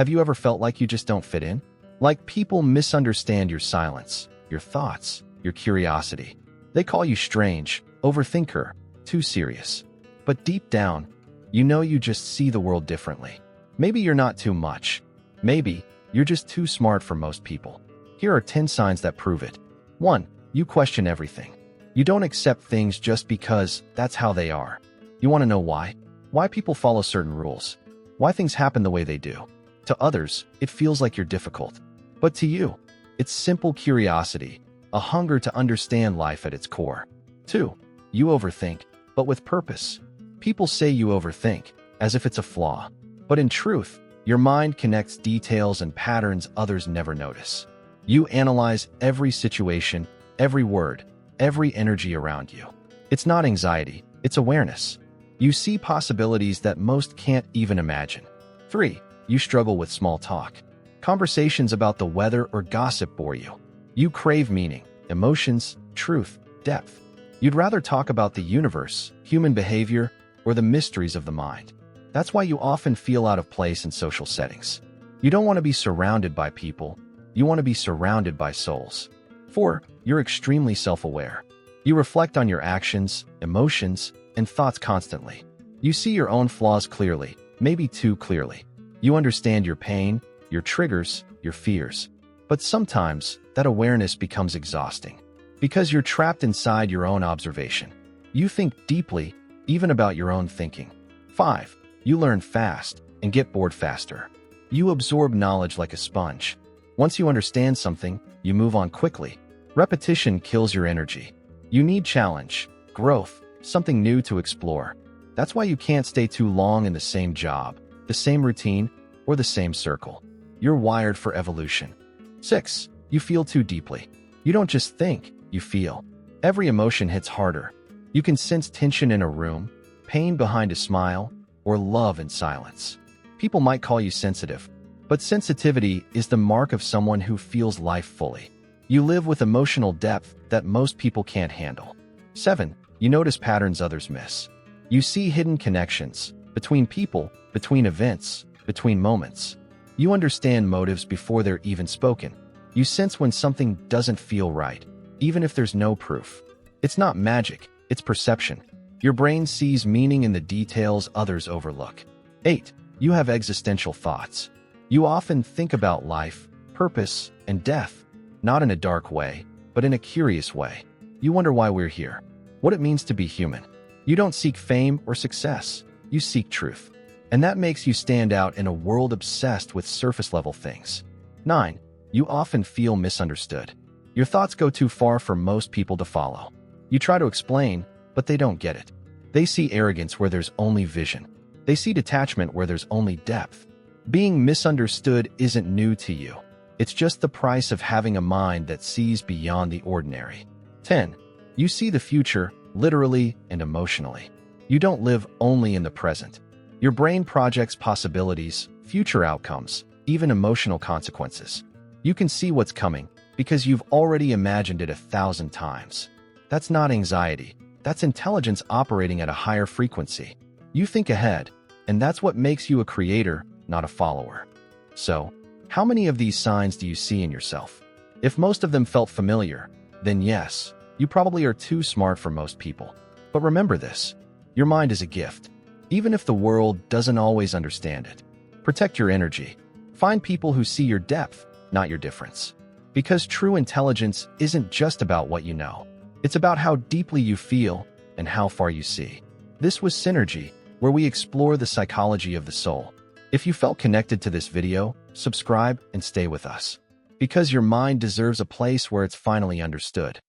Have you ever felt like you just don't fit in? Like people misunderstand your silence, your thoughts, your curiosity. They call you strange, overthinker, too serious. But deep down, you know you just see the world differently. Maybe you're not too much. Maybe you're just too smart for most people. Here are 10 signs that prove it. 1. You question everything. You don't accept things just because that's how they are. You want to know why? Why people follow certain rules? Why things happen the way they do? To others, it feels like you're difficult. But to you, it's simple curiosity, a hunger to understand life at its core. 2. You overthink, but with purpose. People say you overthink, as if it's a flaw. But in truth, your mind connects details and patterns others never notice. You analyze every situation, every word, every energy around you. It's not anxiety, it's awareness. You see possibilities that most can't even imagine. 3. You struggle with small talk. Conversations about the weather or gossip bore you. You crave meaning, emotions, truth, depth. You'd rather talk about the universe, human behavior, or the mysteries of the mind. That's why you often feel out of place in social settings. You don't want to be surrounded by people. You want to be surrounded by souls. 4. You're extremely self-aware. You reflect on your actions, emotions, and thoughts constantly. You see your own flaws clearly, maybe too clearly. You understand your pain, your triggers, your fears. But sometimes, that awareness becomes exhausting. Because you're trapped inside your own observation. You think deeply, even about your own thinking. 5. You learn fast and get bored faster. You absorb knowledge like a sponge. Once you understand something, you move on quickly. Repetition kills your energy. You need challenge, growth, something new to explore. That's why you can't stay too long in the same job, the same routine, or the same circle. You're wired for evolution. 6. You feel too deeply. You don't just think, you feel. Every emotion hits harder. You can sense tension in a room, pain behind a smile, or love in silence. People might call you sensitive, but sensitivity is the mark of someone who feels life fully. You live with emotional depth that most people can't handle. 7. You notice patterns others miss. You see hidden connections between people, between events, between moments. You understand motives before they're even spoken. You sense when something doesn't feel right, even if there's no proof. It's not magic, it's perception. Your brain sees meaning in the details others overlook. 8. You have existential thoughts. You often think about life, purpose, and death, not in a dark way, but in a curious way. You wonder why we're here, what it means to be human. You don't seek fame or success, you seek truth. And that makes you stand out in a world obsessed with surface-level things. 9. You often feel misunderstood. Your thoughts go too far for most people to follow. You try to explain, but they don't get it. They see arrogance where there's only vision. They see detachment where there's only depth. Being misunderstood isn't new to you. It's just the price of having a mind that sees beyond the ordinary. 10. You see the future, literally and emotionally. You don't live only in the present. Your brain projects possibilities, future outcomes, even emotional consequences. You can see what's coming because you've already imagined it 1,000 times. That's not anxiety. That's intelligence operating at a higher frequency. You think ahead, and that's what makes you a creator, not a follower. So, how many of these signs do you see in yourself? If most of them felt familiar, then yes, you probably are too smart for most people. But remember this, your mind is a gift. Even if the world doesn't always understand it, protect your energy. Find people who see your depth, not your difference. Because true intelligence isn't just about what you know. It's about how deeply you feel and how far you see. This was Psynergy, where we explore the psychology of the soul. If you felt connected to this video, subscribe and stay with us. Because your mind deserves a place where it's finally understood.